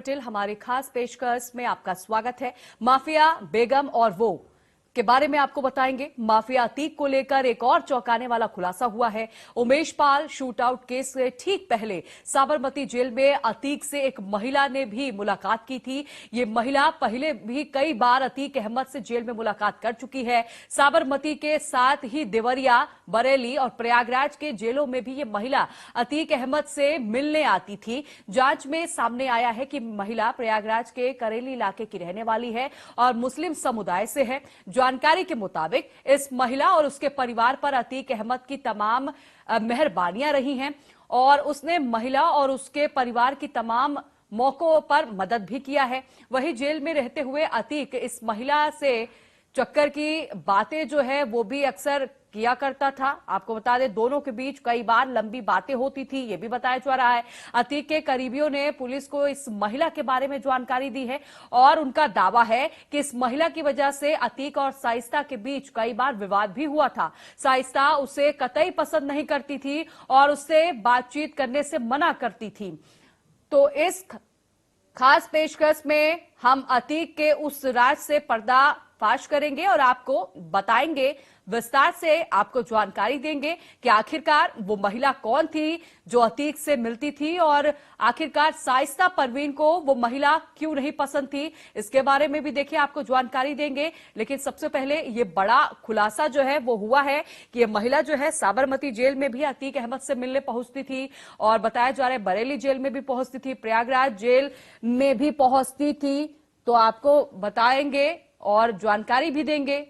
पटेल, हमारे खास पेशकश में आपका स्वागत है। माफिया बेगम और वो के बारे में आपको बताएंगे। माफिया अतीक को लेकर एक और चौंकाने वाला खुलासा हुआ है। उमेश पाल शूटआउट केस से ठीक पहले साबरमती जेल में अतीक से एक महिला ने भी मुलाकात की थी। ये महिला पहले भी कई बार अतीक अहमद से जेल में मुलाकात कर चुकी है। साबरमती के साथ ही देवरिया, बरेली और प्रयागराज के जेलों में भी ये महिला अतीक अहमद से मिलने आती थी। जांच में सामने आया है कि महिला प्रयागराज के करेली इलाके की रहने वाली है और मुस्लिम समुदाय से है। जानकारी के मुताबिक इस महिला और उसके परिवार पर अतीक अहमद की तमाम मेहरबानियां रही हैं और उसने महिला और उसके परिवार की तमाम मौकों पर मदद भी किया है। वहीं जेल में रहते हुए अतीक इस महिला से चक्कर की बातें जो है वो भी अक्सर किया करता था। आपको बता दें, दोनों के बीच कई बार लंबी बातें होती थी, ये भी बताया जा रहा है। अतीक के करीबियों ने पुलिस को इस महिला के बारे में जानकारी दी है और उनका दावा है कि इस महिला की वजह से अतीक और साइस्ता के बीच कई बार विवाद भी हुआ था। साइस्ता उसे कतई पसंद नहीं करती थी और उससे बातचीत करने से मना करती थी। तो इस खास पेशकश में हम अतीक के उस राज से पर्दाफाश करेंगे और आपको बताएंगे, विस्तार से आपको जानकारी देंगे कि आखिरकार वो महिला कौन थी जो अतीक से मिलती थी और आखिरकार साइस्ता परवीन को वो महिला क्यों नहीं पसंद थी। इसके बारे में भी देखिए आपको जानकारी देंगे। लेकिन सबसे पहले ये बड़ा खुलासा जो है वो हुआ है कि ये महिला जो है साबरमती जेल में भी अतीक अहमद से मिलने पहुंचती थी और बताया जा रहा है बरेली जेल में भी पहुंचती थी, प्रयागराज जेल में भी पहुंचती थी। तो आपको बताएंगे और जानकारी भी देंगे।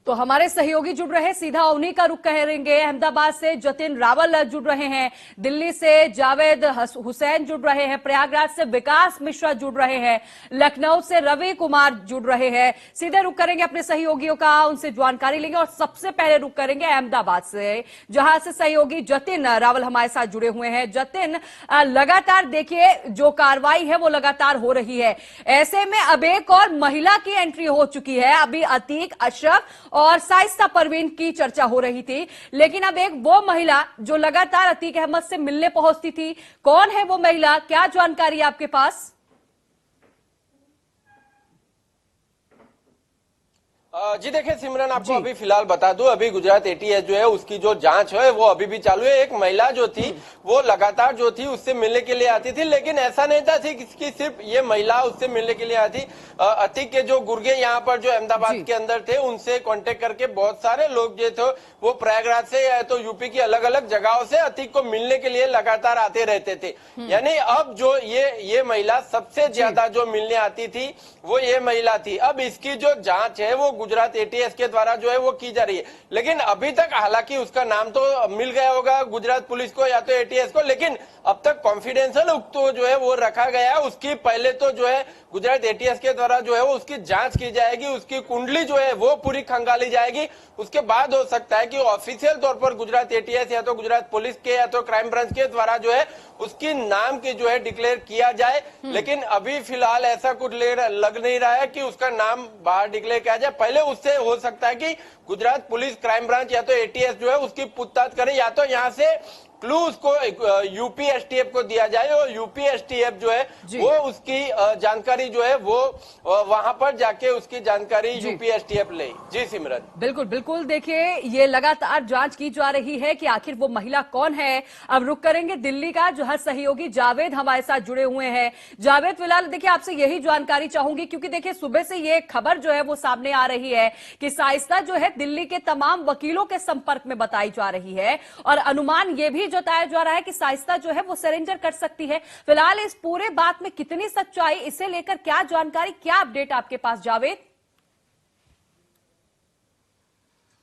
तो हमारे सहयोगी जुड़ रहे, सीधा उन्हीं का रुख करेंगे। अहमदाबाद से जतिन रावल जुड़ रहे हैं, दिल्ली से जावेद हुसैन जुड़ रहे हैं, प्रयागराज से विकास मिश्रा जुड़ रहे हैं, लखनऊ से रवि कुमार जुड़ रहे हैं। सीधे रुख करेंगे अपने सहयोगियों का, उनसे जानकारी लेंगे और सबसे पहले रुख करेंगे अहमदाबाद से, जहां से सहयोगी जतिन रावल हमारे साथ जुड़े हुए हैं। जतिन, लगातार देखिए जो कार्रवाई है वो लगातार हो रही है, ऐसे में अब एक और महिला की एंट्री हो चुकी है। अभी अतीक, अशरफ और साइस्ता परवीन की चर्चा हो रही थी, लेकिन अब एक वो महिला जो लगातार अतीक अहमद से मिलने पहुंचती थी, कौन है वो महिला, क्या जानकारी है आपके पास? जी देखिए सिमरन, आपको अभी फिलहाल बता दूं, अभी गुजरात एटीएस जो है उसकी जो जांच है वो अभी भी चालू है। एक महिला जो थी वो लगातार जो थी उससे मिलने के लिए आती थी, लेकिन ऐसा नहीं था कि सिर्फ ये महिला उससे मिलने के लिए आती। अतीक के जो गुर्गे यहाँ पर जो अहमदाबाद के अंदर थे उनसे कांटेक्ट करके बहुत सारे लोग जो थे वो प्रयागराज से या तो यूपी की अलग अलग जगहों से अतीक को मिलने के लिए लगातार आते रहते थे। यानी अब जो ये महिला सबसे ज्यादा जो मिलने आती थी वो ये महिला थी। अब इसकी जो जांच है वो गुजरात एटीएस के द्वारा जो है वो की जा रही है, लेकिन अभी तक हालांकि उसका नाम तो मिल गया होगा गुजरात पुलिस को या तो एटीएस को, लेकिन अब तक कॉन्फिडेंशियल तो जो है वो रखा गया है। उसकी पहले तो जो है गुजरात एटीएस के द्वारा जो है वो उसकी जांच की जाएगी, उसकी कुंडली जो है वो पूरी खंगाली जाएगी। उसके बाद हो सकता है कि ऑफिशियल तौर पर गुजरात एटीएस या तो गुजरात पुलिस के या तो क्राइम ब्रांच के द्वारा जो है उसकी नाम की जो है डिक्लेयर किया जाए। लेकिन अभी फिलहाल ऐसा कुछ लग नहीं रहा है कि उसका नाम बाहर डिक्लेयर किया जाए। पहले उससे हो सकता है कि गुजरात पुलिस, क्राइम ब्रांच या तो एटीएस जो है उसकी पूछताछ करे, या तो यहाँ से क्लू उसको यूपी एसटीएफ को दिया जाए और यूपी एसटीएफ जो है वो उसकी जानकारी जो है वो वहां पर जाके उसकी जानकारी यूपी एसटीएफ ले। जी सिमरन, बिल्कुल बिल्कुल। देखिए ये लगातार जांच की जा रही है कि आखिर वो महिला कौन है। अब रुक करेंगे दिल्ली का, जहां सहयोगी जावेद हमारे साथ जुड़े हुए हैं। जावेद, फिलहाल देखिए आपसे यही जानकारी चाहूंगी, क्योंकि देखिए सुबह से ये खबर जो है वो सामने आ रही है कि साइस्ता जो है दिल्ली के तमाम वकीलों के संपर्क में बताई जा रही है और अनुमान ये भी जताया जा रहा है कि साइस्ता जो है वो सरेंडर कर सकती है। फिलहाल इस पूरे बात में कितनी सच्चाई, इसे लेकर क्या जानकारी, क्या अपडेट आपके पास जावेद?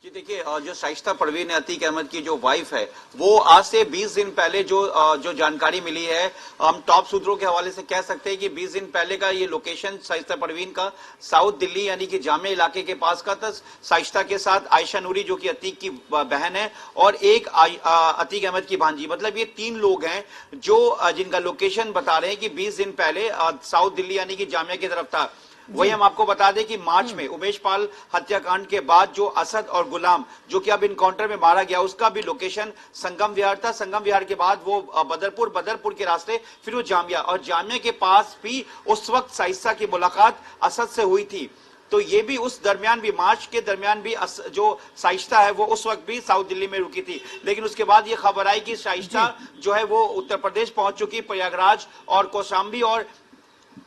जी देखिए, जो साइस्ता परवीन अतीक अहमद की जो वाइफ है वो आज से 20 दिन पहले जो जानकारी मिली है, हम टॉप सूत्रों के हवाले से कह सकते हैं कि 20 दिन पहले का ये लोकेशन साइस्ता परवीन का साउथ दिल्ली यानी कि जामे इलाके के पास का था। साइस्ता के साथ आयशा नूरी जो कि अतीक की बहन है और एक अतीक अहमद की भांजी, मतलब ये 3 लोग हैं जो जिनका लोकेशन बता रहे हैं कि 20 दिन पहले साउथ दिल्ली यानी कि जामिया की तरफ था। वही हम आपको बता दें कि मार्च में उमेश पाल हत्याकांड के बाद जो असद और गुलाम जो कि अब इनकाउंटर में मारा गया, उसका भी लोकेशन संगम विहार था। संगम विहार के बाद वो बदरपुर के रास्ते फिर वो जामिया, और जामिया के पास भी उस वक्त साइसा की मुलाकात असद से हुई थी। तो ये भी उस दरमियान भी, मार्च के दरमियान भी जो शाइस्ता है वो उस वक्त भी साउथ दिल्ली में रुकी थी। लेकिन उसके बाद ये खबर आई कि शाइस्ता जो है वो उत्तर प्रदेश पहुंच चुकी, प्रयागराज और कौशाम्बी और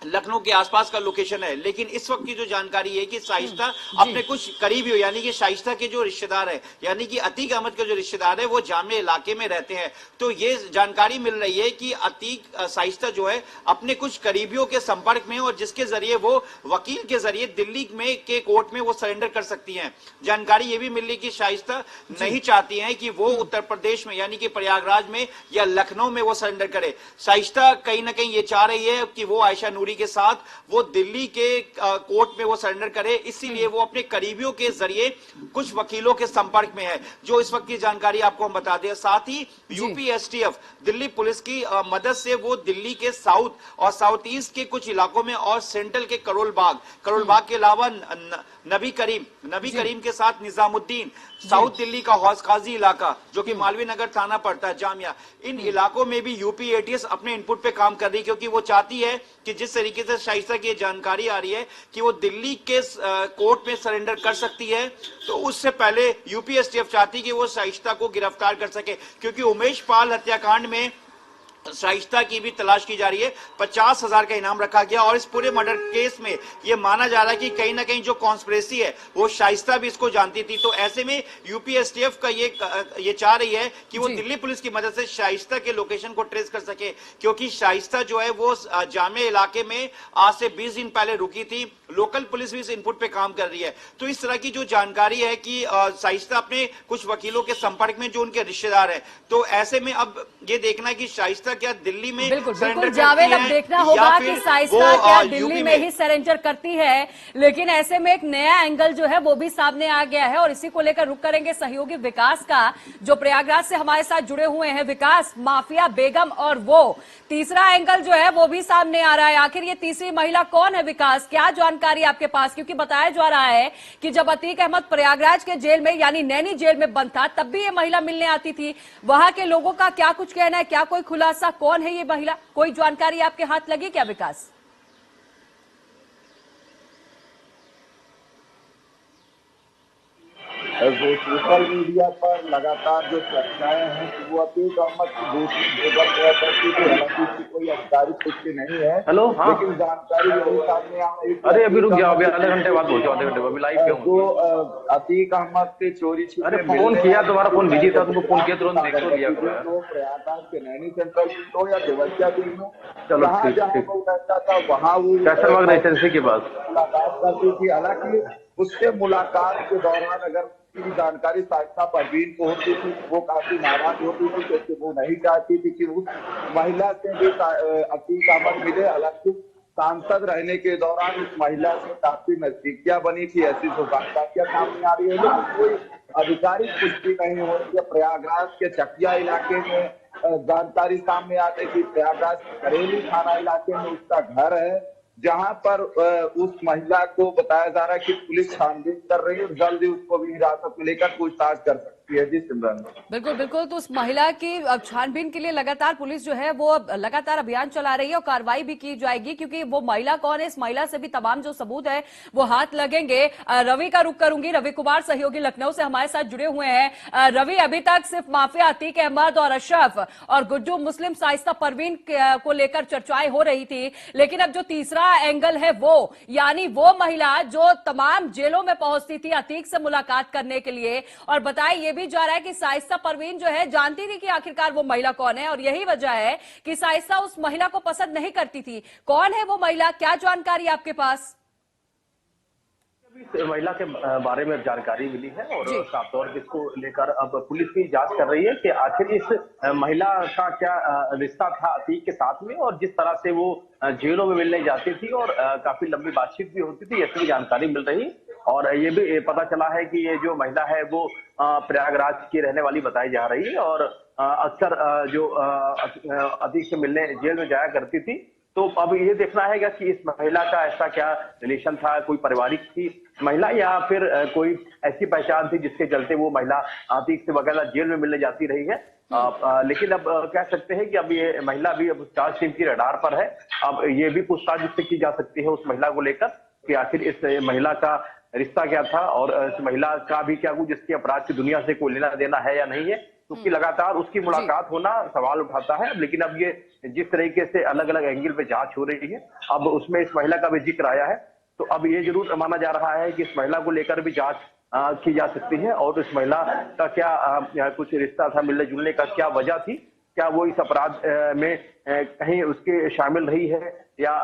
लखनऊ के आसपास का लोकेशन है। लेकिन इस वक्त की जो जानकारी है कि शाइस्ता अपने कुछ करीबी, यानी कि शाइस्ता के जो रिश्तेदार है, यानी कि अतीक अहमद के जो रिश्तेदार है वो जामिया इलाके में रहते हैं। तो ये जानकारी मिल रही है कि अतीक शाइस्ता जो है अपने कुछ करीबियों के संपर्क में, और जिसके जरिए वो वकील के जरिए दिल्ली में के कोर्ट में वो सरेंडर कर सकती हैं। जानकारी ये भी मिल रही कि शाइस्ता नहीं चाहती हैं कि वो उत्तर प्रदेश में यानी कि प्रयागराज में या लखनऊ में वो सरेंडर करे। शाइस्ता कहीं ना कहीं ये चाह रही है कि वो आयशा नूरी के साथ वो दिल्ली के कोर्ट में वो सरेंडर करे, इसीलिए वो अपने करीबियों के जरिए कुछ वकीलों के संपर्क में है, जो इस वक्त की जानकारी आपको हम बता दें। साथ ही यूपी एसटीएफ दिल्ली पुलिस की मदद से वो दिल्ली के साउथ और साउथ ईस्ट के कुछ इलाकों में और सेंट्रल के करोल बाग के अलावा नबी करीम के साथ निजामुद्दीन, साउथ दिल्ली का हौस खाजी इलाका जो कि मालवीय नगर थाना पड़ता है, जामिया, इन इलाकों में भी यूपी एटीएस अपने इनपुट पे काम कर रही है, क्योंकि वो चाहती है कि जिस तरीके से शाइस्ता की जानकारी आ रही है कि वो दिल्ली के कोर्ट में सरेंडर कर सकती है, तो उससे पहले यूपी एसटीएफ चाहती कि वो शाइस्ता को गिरफ्तार कर सके, क्योंकि उमेश पाल हत्याकांड में शाइस्ता की भी तलाश की जा रही है। 50,000 का इनाम रखा गया, और इस पूरे मर्डर केस में यह माना जा रहा है कि कहीं ना कहीं जो कॉन्स्पिरेसी है वो शाइस्ता भी इसको जानती थी। तो ऐसे में यूपी एसटीएफ का ये चाह रही है कि वो दिल्ली पुलिस की मदद से शाइस्ता के लोकेशन को ट्रेस कर सके, क्योंकि शाइस्ता जो है वो जामिया इलाके में आज से 20 दिन पहले रुकी थी। लोकल पुलिस भी इस इनपुट पे काम कर रही है। तो इस तरह की जो जानकारी है कि शाइस्ता अपने कुछ वकीलों के संपर्क में जो उनके रिश्तेदार है, तो ऐसे में अब ये देखना है कि शाइस्ता क्या दिल्ली में बिल्कुल सरेंडर जावेद, अब देखना होगा कि शाइस्ता क्या दिल्ली में ही सरेंडर करती है। लेकिन ऐसे में एक नया एंगल जो है वो भी सामने आ गया है, और इसी को लेकर रुक करेंगे सहयोगी विकास का, जो प्रयागराज से हमारे साथ जुड़े हुए हैं। विकास, माफिया बेगम और वो तीसरा एंगल जो है वो भी सामने आ रहा है। आखिर ये तीसरी महिला कौन है विकास, क्या जानकारी आपके पास? क्योंकि बताया जा रहा है कि जब अतीक अहमद प्रयागराज के जेल में यानी नैनी जेल में बंद था, तब भी ये महिला मिलने आती थी। वहां के लोगों का क्या कुछ कहना है, क्या कोई खुलासा, कौन है ये महिला, कोई जानकारी आपके हाथ लगी क्या विकास? जो सोशल मीडिया पर लगातार जो चर्चाएं हैं कि वो अतीक अहमद की दूसरी बेगम हुआ करती थी, हालांकि इसकी कोई आधिकारिक पुष्टि नहीं है। हेलो, हाँ, लेकिन जानकारी यही सामने आ रही है। अरे अभी रुक जाओ, अभी आधे घंटे बाद पहुंचो, आधे घंटे अभी लाइव पे हूं। जो अतीक अहमद के चोरी छिपे, अरे फोन किया, तुम्हारा फोन बिजी था, तुमको फोन किया, तुरंत देख तो लिया करो। तो प्रयागराज के नैनी सेंट्रल हो या देवरिया जेल में, चलो जहाँ ठीक वो रहता था वहाँ वो कैसरबाग रेसिडेंसी के पास मुलाकात करती थी। हालांकि उससे मुलाकात के दौरान अगर की जानकारी शाइस्ता परवीन को होती थी, वो काफी नाराज होती थी, क्योंकि वो नहीं चाहती थी कि उस महिला से भी अतीक अहमद मिले। हालांकि सांसद रहने के दौरान उस महिला से काफी नजदीकियां बनी थी, ऐसी जो जानकारियां सामने आ रही है, लेकिन कोई आधिकारिक पुष्टि नहीं हो रही है। प्रयागराज के चकिया इलाके में जानकारी सामने आती है कि प्रयागराज करेली थाना इलाके में उसका घर है, जहां पर उस महिला को बताया जा रहा है कि पुलिस छानबीन कर रही है और जल्दी उसको भी हिरासत में लेकर पूछताछ कर सकती है। जी सिमरन, बिल्कुल बिल्कुल। तो उस महिला की छानबीन के लिए लगातार पुलिस जो है वो लगातार अभियान चला रही है और कार्रवाई भी की जाएगी, क्योंकि वो महिला कौन है, इस महिला से भी तमाम जो सबूत है वो हाथ लगेंगे। रवि का रुख करूंगी, रवि कुमार सहयोगी लखनऊ से हमारे साथ जुड़े हुए हैं। रवि, अभी तक सिर्फ माफिया अतीक अहमद और अशरफ और गुड्डू मुस्लिम शाइस्ता परवीन को लेकर चर्चाएं हो रही थी, लेकिन अब जो तीसरा एंगल है वो यानी वो महिला जो तमाम जेलों में पहुंचती थी अतीक से मुलाकात करने के लिए, और बताए ये भी जा रहा है कि शाइस्ता परवीन जो है जानती थी कि आखिरकार वो महिला कौन है, और यही वजह है कि शाइस्ता उस महिला को पसंद नहीं करती थी। कौन है वो महिला, क्या जानकारी आपके पास? महिला के बारे में जानकारी मिली है और साफ तौर पर इसको लेकर अब पुलिस भी जांच कर रही है कि आखिर इस महिला का क्या रिश्ता था अतीक के साथ में, और जिस तरह से वो जेलों में मिलने जाती थी और काफी लंबी बातचीत भी होती थी, ऐसी भी जानकारी मिल रही। और ये भी पता चला है कि ये जो महिला है वो प्रयागराज की रहने वाली बताई जा रही है और अक्सर जो अतीक से मिलने जेल में जाया करती थी। तो अब ये देखना है कि इस महिला का ऐसा क्या रिलेशन था, कोई पारिवारिक थी महिला या फिर कोई ऐसी पहचान थी जिसके चलते वो महिला आतिक से वगैरह जेल में मिलने जाती रही है। लेकिन अब कह सकते हैं कि अब ये महिला भी अब चार्ज टीम की रडार पर है। अब ये भी पूछताछ जिससे की जा सकती है उस महिला को लेकर कि आखिर इस महिला का रिश्ता क्या था और इस महिला का भी क्या कुछ जिसकी अपराध की दुनिया से कोई लेना देना है या नहीं है, क्योंकि लगातार उसकी मुलाकात होना सवाल उठाता है। लेकिन अब ये जिस तरीके से अलग अलग एंगल पे जांच हो रही है, अब उसमें इस महिला का भी जिक्र आया है, तो अब ये जरूर माना जा रहा है कि इस महिला को लेकर भी जांच की जा सकती है और इस महिला का क्या कुछ रिश्ता था, मिलने जुलने का क्या वजह थी, क्या वो इस अपराध में कहीं उसके शामिल रही है या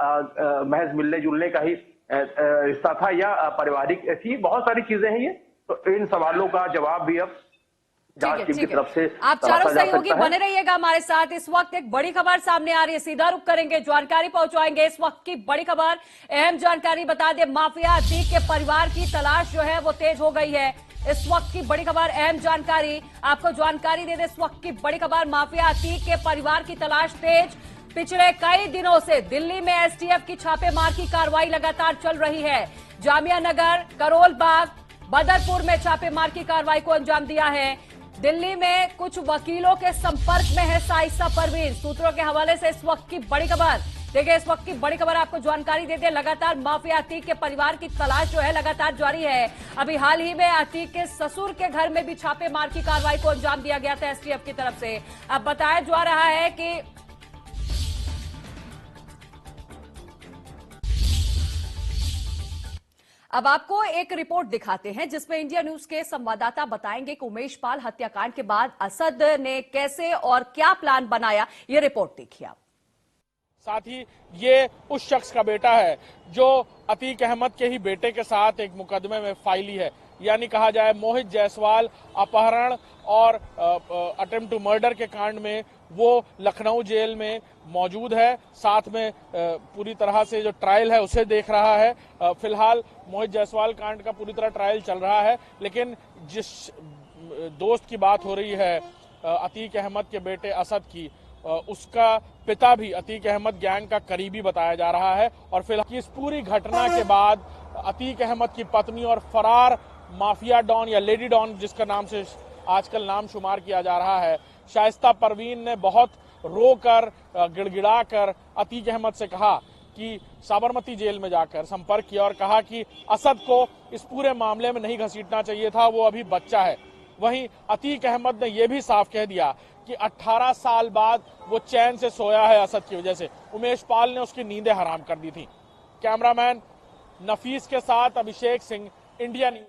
महज मिलने जुलने का ही रिश्ता था या पारिवारिक थी। बहुत सारी चीजें हैं ये, तो इन सवालों का जवाब भी अब जांच टीम की तरफ से आप चारों सहयोगी बने रहिएगा हमारे साथ। इस वक्त एक बड़ी खबर सामने आ रही है, सीधा रुख करेंगे, जानकारी पहुंचाएंगे इस वक्त की बड़ी खबर। अहम जानकारी बता दें, माफिया अतीक के परिवार की तलाश जो है वो तेज हो गई है। इस वक्त की बड़ी खबर, अहम जानकारी आपको जानकारी दे दे। इस वक्त की बड़ी खबर, माफिया अतीक के परिवार की तलाश तेज। पिछले कई दिनों से दिल्ली में एसटीएफ की छापेमार की कार्रवाई लगातार चल रही है। जामिया नगर, करोल बाग, बदरपुर में छापेमार की कार्रवाई को अंजाम दिया है। दिल्ली में कुछ वकीलों के संपर्क में है शाइस्ता परवीन। सूत्रों के हवाले से इस वक्त की बड़ी खबर देखिए, इस वक्त की बड़ी खबर आपको जानकारी देते हैं। लगातार माफिया अतीक के परिवार की तलाश जो है लगातार जारी है। अभी हाल ही में अतीक के ससुर के घर में भी छापेमार की कार्रवाई को अंजाम दिया गया था एसटीएफ की तरफ से। अब बताया जा रहा है कि अब आपको एक रिपोर्ट दिखाते हैं जिसमें इंडिया न्यूज के संवाददाता बताएंगे कि उमेश पाल हत्याकांड के बाद असद ने कैसे और क्या प्लान बनाया। ये रिपोर्ट देखिए आप। साथ ही ये उस शख्स का बेटा है जो अतीक अहमद के ही बेटे के साथ एक मुकदमे में फाइली है, यानी कहा जाए मोहित जायसवाल अपहरण और अटेम्प्ट टू मर्डर के कांड में वो लखनऊ जेल में मौजूद है। साथ में पूरी तरह से जो ट्रायल है उसे देख रहा है। फिलहाल मोहित जायसवाल कांड का पूरी तरह ट्रायल चल रहा है, लेकिन जिस दोस्त की बात हो रही है अतीक अहमद के बेटे असद की, उसका पिता भी अतीक अहमद गैंग का करीबी बताया जा रहा है। और फिलहाल इस पूरी घटना के बाद अतीक अहमद की पत्नी और फरार माफिया डॉन या लेडी डॉन जिसका नाम से आजकल नाम शुमार किया जा रहा है, शाइस्ता परवीन ने बहुत रोकर गिड़गिड़ाकर अतीक अहमद से कहा कि साबरमती जेल में जाकर संपर्क किया और कहा कि असद को इस पूरे मामले में नहीं घसीटना चाहिए था, वो अभी बच्चा है। वहीं अतीक अहमद ने यह भी साफ कह दिया कि 18 साल बाद वो चैन से सोया है असद की वजह से। उमेश पाल ने उसकी नींदें हराम कर दी थी। कैमरामैन नफीस के साथ अभिषेक सिंह, इंडिया न्यूज।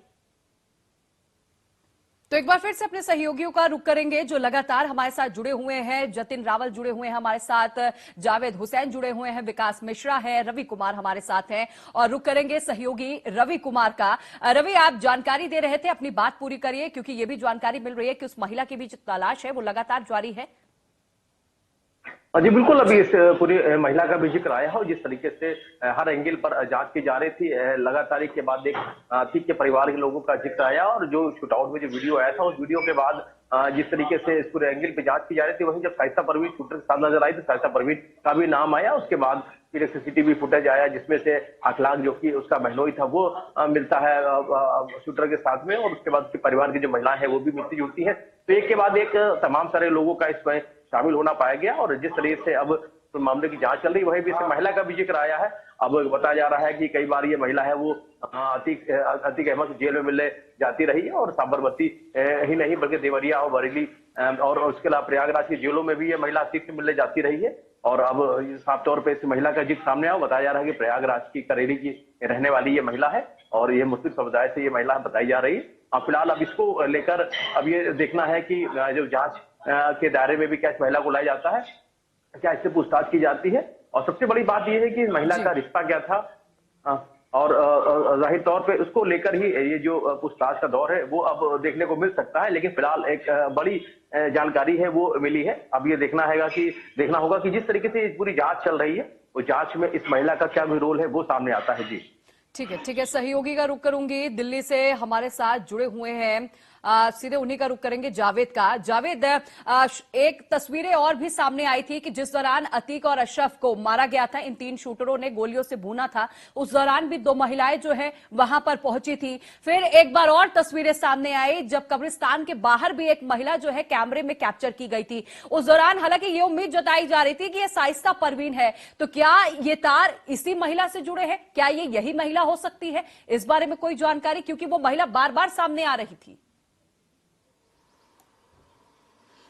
तो एक बार फिर से अपने सहयोगियों का रुख करेंगे जो लगातार हमारे साथ जुड़े हुए हैं। जतिन रावल जुड़े हुए हैं हमारे साथ, जावेद हुसैन जुड़े हुए हैं, विकास मिश्रा है, रवि कुमार हमारे साथ हैं और रुख करेंगे सहयोगी रवि कुमार का। रवि, आप जानकारी दे रहे थे, अपनी बात पूरी करिए क्योंकि ये भी जानकारी मिल रही है कि उस महिला की भी जो तलाश है वो लगातार जारी है। जी बिल्कुल, अभी इस पूरी महिला का भी जिक्र आया है और जिस तरीके से हर एंगल पर जांच की जा रही थी, लगातार के बाद एक अतीक के परिवार के लोगों का जिक्र आया और जो शूटआउट में जो वीडियो आया था उस वीडियो के बाद जिस तरीके से इस पूरे एंगल पे जांच की जा रही थी, वहीं जब शाइस्ता परवीन शूटर के साथ नजर आई तो शाइस्ता परवीन का भी नाम आया। उसके बाद फिर एक सीसीटीवी फुटेज आया जिसमें से अखलाक जो कि उसका बहनोई था वो मिलता है शूटर के साथ में, और उसके बाद उसके परिवार की जो महिला है वो भी मिलती जुलती है। तो एक के बाद एक तमाम सारे लोगों का इसमें शामिल होना पाया गया और जिस तरीके से अब तो मामले की जांच चल रही, वहीं भी इस महिला का भी जिक्र आया है। अब बताया जा रहा है कि कई बार ये महिला है वो अतीक अहमद जेल में मिलने जाती रही है और साबरमती ही नहीं बल्कि देवरिया और बरेली और उसके अलावा प्रयागराज की जेलों में भी ये महिला अतीक से मिलने जाती रही है। और अब साफ तौर पर इस महिला का जिक्र सामने आया, बताया जा रहा है कि प्रयागराज की करेरी की रहने वाली ये महिला है और ये मुस्लिम समुदाय से ये महिला बताई जा रही है। अब फिलहाल अब इसको लेकर अब ये देखना है कि जो जांच के दायरे में भी क्या इस महिला को लाया जाता है, क्या इससे पूछताछ की जाती है। और सबसे बड़ी बात यह है कि महिला का रिश्ता क्या था और जाहिर तौर पे उसको लेकर ही ये जो पूछताछ का दौर है वो अब देखने को मिल सकता है। लेकिन फिलहाल एक बड़ी जानकारी है वो मिली है। अब ये देखना होगा कि जिस तरीके से पूरी जांच चल रही है वो जांच में इस महिला का क्या भी रोल है वो सामने आता है। जी ठीक है, सहयोगी का रुख करूंगी। दिल्ली से हमारे साथ जुड़े हुए हैं सीधे उन्हीं का रुख करेंगे, जावेद का। जावेद, एक तस्वीरें और भी सामने आई थी कि जिस दौरान अतीक और अशरफ को मारा गया था, इन 3 शूटरों ने गोलियों से भूना था, उस दौरान भी 2 महिलाएं जो है वहां पर पहुंची थी। फिर एक बार और तस्वीरें सामने आई जब कब्रिस्तान के बाहर भी एक महिला जो है कैमरे में कैप्चर की गई थी। उस दौरान हालांकि ये उम्मीद जताई जा रही थी कि ये शाइस्ता परवीन है, तो क्या ये तार इसी महिला से जुड़े हैं? क्या ये यही महिला हो सकती है? इस बारे में कोई जानकारी, क्योंकि वो महिला बार बार सामने आ रही थी।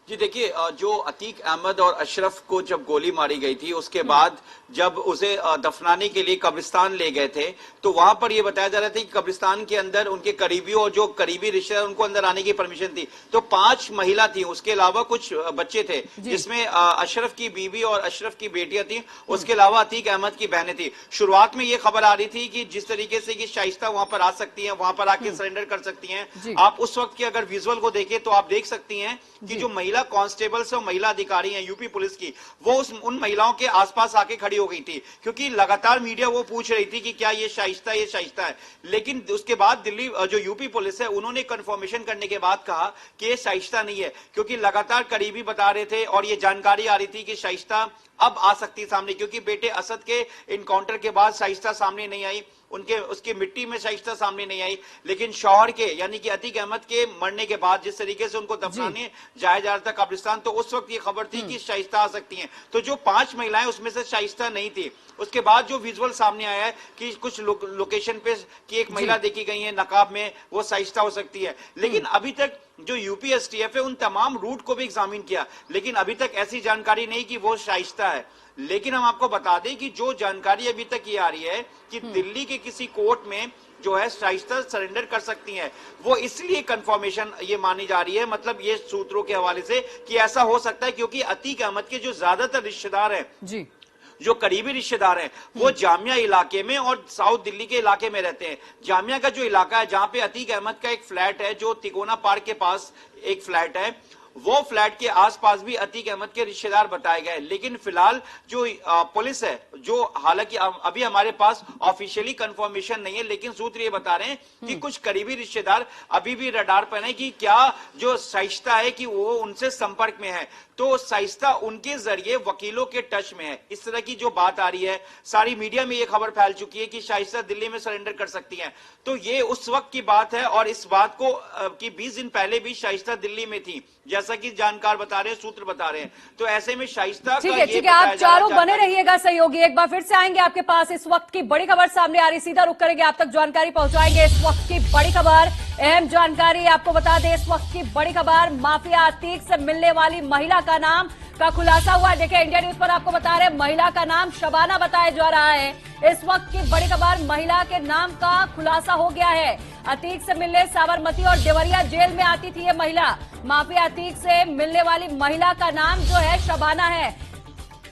जी देखिए, जो अतीक अहमद और अशरफ को जब गोली मारी गई थी, उसके बाद जब उसे दफनाने के लिए कब्रिस्तान ले गए थे, तो वहां पर यह बताया जा रहा था कि कब्रिस्तान के अंदर उनके करीबियों और जो करीबी रिश्तेदार उनको अंदर आने की परमिशन थी। तो 5 महिला थी, उसके अलावा कुछ बच्चे थे, जिसमें अशरफ की बीवी और अशरफ की बेटियां थी, उसके अलावा अतीक अहमद की बहनें थी। शुरुआत में यह खबर आ रही थी कि जिस तरीके से कि शाइस्ता वहां पर आ सकती है, वहां पर आके सरेंडर कर सकती हैं। आप उस वक्त की अगर विजुअल को देखें तो आप देख सकती हैं कि जो महिला कांस्टेबल्स और महिला अधिकारी हैं यूपी पुलिस की, वो उन महिलाओं के आसपास आके खड़ी हो गई थी, क्योंकि लगातार मीडिया वो पूछ रही थी कि क्या ये शाइस्ता है। लेकिन उसके बाद दिल्ली जो यूपी पुलिस है, उन्होंने कंफर्मेशन करने के बाद कहा कि ये शाइस्ता नहीं है, क्योंकि लगातार करीबी बता रहे थे और ये जानकारी आ रही थी कि शाइस्ता अब आ सकती है सामने, क्योंकि बेटे असद के इनकाउंटर के बाद शाइस्ता सामने नहीं आई, उसके मिट्टी में शाइस्ता सामने नहीं आई। लेकिन शौहर के यानी कि अतीक अहमद के मरने के बाद जिस तरीके से उनको दफनाने जाया जा रहा था कब्रिस्तान, तो उस वक्त ये खबर थी कि शाइस्ता आ सकती हैं। तो जो 5 महिलाएं, उसमें से शाइस्ता नहीं थी। उसके बाद जो विजुअल सामने आया है कि कुछ लोकेशन पे कि एक महिला देखी गई है नकाब में, वो शाइस्ता हो सकती है। लेकिन अभी तक जो यूपी एसटीएफ है, उन तमाम रूट को भी एग्जामिन किया, लेकिन अभी तक ऐसी जानकारी नहीं कि वो शाइस्ता है। लेकिन हम आपको बता दें कि जो जानकारी अभी तक ये आ रही है कि दिल्ली के किसी कोर्ट में जो है शाइस्ता सरेंडर कर सकती हैं, वो इसलिए कंफर्मेशन ये मानी जा रही है, मतलब ये सूत्रों के हवाले से कि ऐसा हो सकता है, क्योंकि अतीक अहमद के जो ज्यादातर रिश्तेदार हैं जी, जो करीबी रिश्तेदार हैं, वो जामिया इलाके में और साउथ दिल्ली के इलाके में रहते हैं। जामिया का जो इलाका है, जहां पे अतीक अहमद का एक फ्लैट है, जो तिकोना पार्क के पास एक फ्लैट है, वो फ्लैट के आसपास भी अतीक अहमद के रिश्तेदार बताए गए। लेकिन फिलहाल जो पुलिस है, जो हालांकि अभी हमारे पास ऑफिशियली कंफर्मेशन नहीं है, लेकिन सूत्र ये बता रहे हैं कि कुछ करीबी रिश्तेदार अभी भी रडार पर हैं कि क्या जो शाइस्ता है कि वो उनसे संपर्क में है। तो शाइस्ता उनके जरिए वकीलों के टच में है, इस तरह की जो बात आ रही है। सारी मीडिया में ये खबर फैल चुकी है कि शाइस्ता दिल्ली में सरेंडर कर सकती हैं। तो ये उस वक्त की बात है, और इस बात को कि 20 दिन पहले भी शाइस्ता दिल्ली में थी, जैसा कि जानकार बता रहे हैं, सूत्र बता रहे हैं। तो ऐसे में शाइस्ता ठीक है, आप चारों बने रहिएगा सहयोगी। एक बार फिर से आएंगे आपके पास। इस वक्त की बड़ी खबर सामने आ रही, सीधा रुख करेंगे, आप तक जानकारी पहुंचाएंगे। इस वक्त की बड़ी खबर, अहम जानकारी आपको बता दें। इस वक्त की बड़ी खबर, माफिया अतीक से मिलने वाली महिला का नाम का खुलासा हुआ। देखिए, इंडिया न्यूज पर आपको बता रहे हैं, महिला का नाम शबाना बताया जा रहा है। इस वक्त की बड़ी खबर, महिला के नाम का खुलासा हो गया है। अतीक से मिलने साबरमती और देवरिया जेल में आती थी ये महिला। माफिया अतीक से मिलने वाली महिला का नाम जो है शबाना है।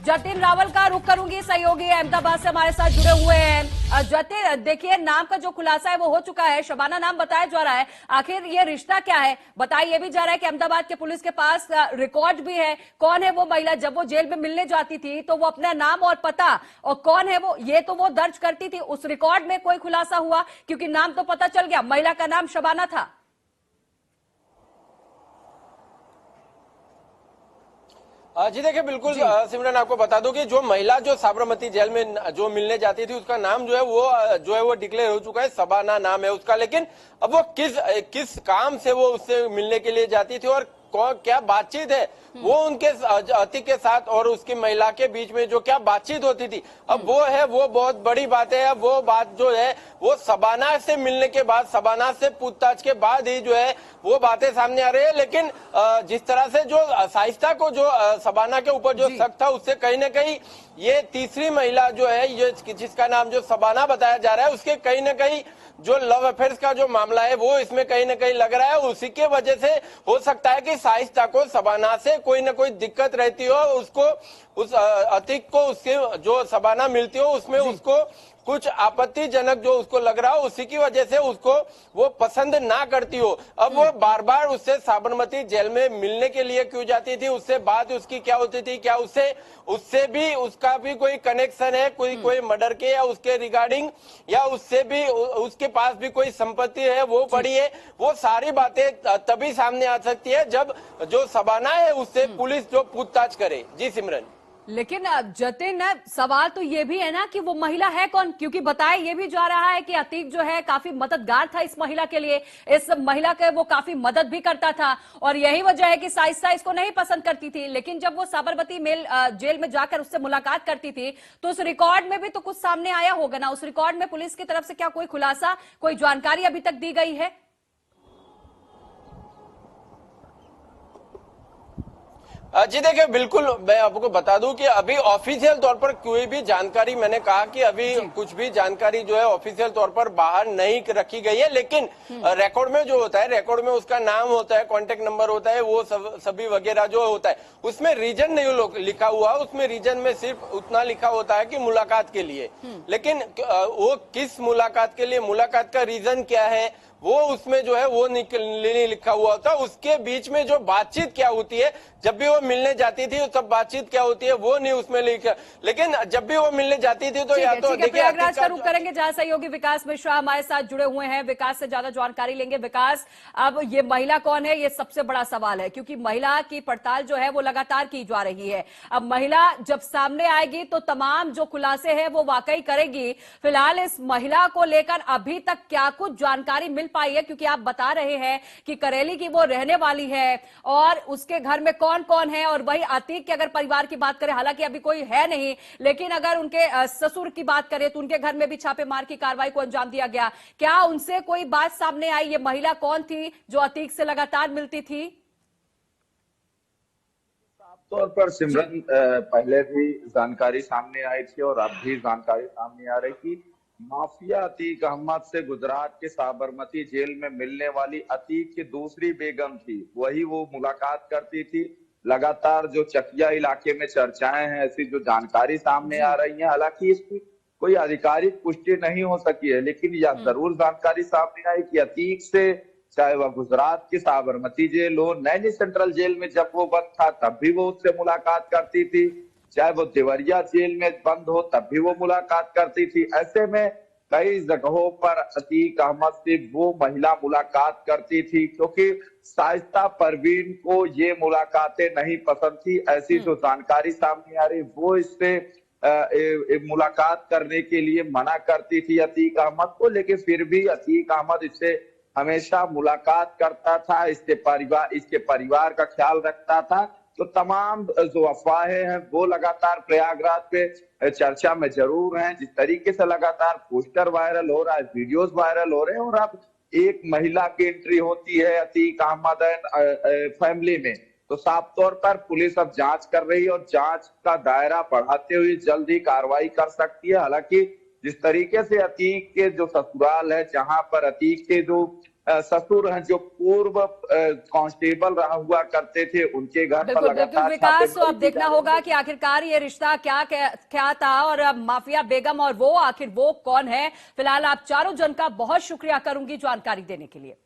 जतिन रावल का रुख करूंगी, सहयोगी अहमदाबाद से हमारे साथ जुड़े हुए हैं। जतिन, देखिए, नाम का जो खुलासा है वो हो चुका है, शबाना नाम बताया जा रहा है। आखिर ये रिश्ता क्या है? बताया भी जा रहा है कि अहमदाबाद के पुलिस के पास रिकॉर्ड भी है। कौन है वो महिला? जब वो जेल में मिलने जाती थी तो वो अपना नाम और पता और कौन है वो, ये तो वो दर्ज करती थी। उस रिकॉर्ड में कोई खुलासा हुआ? क्योंकि नाम तो पता चल गया, महिला का नाम शबाना था। जी देखिए, बिल्कुल सिमरन, आपको बता दूं कि जो महिला जो साबरमती जेल में जो मिलने जाती थी, उसका नाम जो है वो डिक्लेयर हो चुका है, शबाना नाम है उसका। लेकिन अब वो किस काम से वो उससे मिलने के लिए जाती थी और क्या बातचीत है वो उनके अतीक के साथ और उसकी महिला के बीच में जो क्या बातचीत होती थी, अब वो बहुत बड़ी बात है। अब वो बात जो है वो शबाना से मिलने के बाद, शबाना से पूछताछ के बाद ही जो है वो बातें सामने आ रही है। लेकिन जिस तरह से जो शाइस्ता को जो शबाना के ऊपर जो शक था, उससे कहीं न कहीं ये तीसरी महिला जो है, ये जिसका नाम जो शबाना बताया जा रहा है, उसके कहीं न कहीं जो लव अफेयर्स का जो मामला है वो इसमें कहीं न कहीं लग रहा है। उसी के वजह से हो सकता है कि शाइस्ता को शबाना से कोई न कोई दिक्कत रहती हो, उसको उस अतीक को उसके जो शबाना मिलती हो उसमें उसको कुछ आपत्तिजनक जो उसको लग रहा हो, उसी की वजह से उसको वो पसंद ना करती हो। अब वो बार बार उससे साबरमती जेल में मिलने के लिए क्यों जाती थी, उससे बात उसकी क्या होती थी, क्या उससे भी उसका भी कोई कनेक्शन है, कोई मर्डर के या उसके रिगार्डिंग, या उससे भी उसके पास भी कोई संपत्ति है वो पड़ी है, वो सारी बातें तभी सामने आ सकती है जब जो शबाना है उससे पुलिस जो पूछताछ करे। जी सिमरन। लेकिन जतिन, सवाल तो ये भी है ना कि वो महिला है कौन, क्योंकि बताया ये भी जा रहा है कि अतीक जो है काफी मददगार था इस महिला के लिए, इस महिला के वो काफी मदद भी करता था, और यही वजह है कि साइस्ता इसको नहीं पसंद करती थी। लेकिन जब वो साबरमती जेल में जाकर उससे मुलाकात करती थी तो उस रिकॉर्ड में भी तो कुछ सामने आया होगा ना। उस रिकॉर्ड में पुलिस की तरफ से क्या कोई खुलासा, कोई जानकारी अभी तक दी गई है? जी देखिए, बिल्कुल मैं आपको बता दूं कि अभी ऑफिशियल तौर पर कोई भी जानकारी, मैंने कहा कि अभी कुछ भी जानकारी जो है ऑफिशियल तौर पर बाहर नहीं रखी गई है, लेकिन रिकॉर्ड में जो होता है, रिकॉर्ड में उसका नाम होता है, कांटेक्ट नंबर होता है, वो सभी वगैरह जो होता है, उसमें रीजन नहीं लिखा हुआ, उसमें रीजन में सिर्फ उतना लिखा होता है कि मुलाकात के लिए। लेकिन वो किस मुलाकात के लिए, मुलाकात का रीजन क्या है, वो उसमें जो है वो नहीं लिखा हुआ होता। उसके बीच में जो बातचीत क्या होती है, जब भी वो मिलने जाती थी तब बातचीत क्या होती है वो नहीं उसमें लिखा, लेकिन जब भी वो मिलने जाती थी तो या तो देखिए प्रयागराज का रुख करेंगे जहां सहयोगी विकास मिश्रा हमारे साथ जुड़े हुए हैं। विकास से ज्यादा जानकारी लेंगे। विकास, अब ये महिला कौन है, ये सबसे बड़ा सवाल है, क्योंकि महिला की पड़ताल जो है वो लगातार की जा रही है। अब महिला जब सामने आएगी तो तमाम जो खुलासे हैं वो वाकई करेगी। फिलहाल इस महिला को लेकर अभी तक क्या कुछ जानकारी मिल पाई है, क्योंकि आप बता रहे हैं कि करेली की वो रहने वाली है और उसके घर में कौन कौन है, और वही अतीक के अगर परिवार की बात करें, हालांकि अभी कोई है नहीं, लेकिन अगर उनके ससुर की बात करें तो उनके घर में भी छापेमार की कार्रवाई को अंजाम दिया गया। क्या उनसे कोई बात सामने आई, ये महिला कौन थी जो अतीक से लगातार मिलती थी? साफ तौर पर सिमरन, पहले भी जानकारी सामने आई थी और अब भी जानकारी सामने आ रही थी। माफिया अतीक अहमद से गुजरात के साबरमती जेल में मिलने वाली अतीक की दूसरी बेगम थी, वही वो मुलाकात करती थी। लगातार जो चकिया इलाके में चर्चाएं हैं, ऐसी जो जानकारी सामने आ रही है, हालांकि इसकी कोई आधिकारिक पुष्टि नहीं हो सकी है, लेकिन यह जरूर जानकारी सामने आई कि अतीक से, चाहे वह गुजरात की साबरमती जेल हो, नैनी सेंट्रल जेल में जब वो बंद था तब भी वो उससे मुलाकात करती थी, चाहे वो देवरिया जेल में बंद हो तब भी वो मुलाकात करती थी। ऐसे में कई जगहों पर अतीक अहमद से वो महिला मुलाकात करती थी, क्योंकि शाइस्ता परवीन को ये मुलाकातें नहीं पसंद थी। ऐसी जो जानकारी सामने आ रही, वो इससे मुलाकात करने के लिए मना करती थी अतीक अहमद को, लेकिन फिर भी अतीक अहमद इससे हमेशा मुलाकात करता था, इसके परिवार का ख्याल रखता था। तो तमाम जो अफवाहें हैं वो लगातार प्रयागराज पे चर्चा में जरूर हैं। जिस तरीके से लगातार पोस्टर वायरल हो रहा है, वीडियोस वायरल हो रहे हैं, और अब एक महिला की एंट्री होती है अतीक अहमद फैमिली में, तो साफ तौर पर पुलिस अब जांच कर रही है और जांच का दायरा बढ़ाते हुए जल्द ही कार्रवाई कर सकती है। हालांकि जिस तरीके से अतीक के जो ससुराल है, जहां पर अतीक के जो ससुर हैं, जो पूर्व कांस्टेबल रहा हुआ करते थे, उनके घर पर लगातार विकास, तो अब देखना होगा कि आखिरकार ये रिश्ता क्या था, और अब माफिया बेगम और वो आखिर वो कौन है। फिलहाल आप चारों जन का बहुत शुक्रिया करूंगी जानकारी देने के लिए।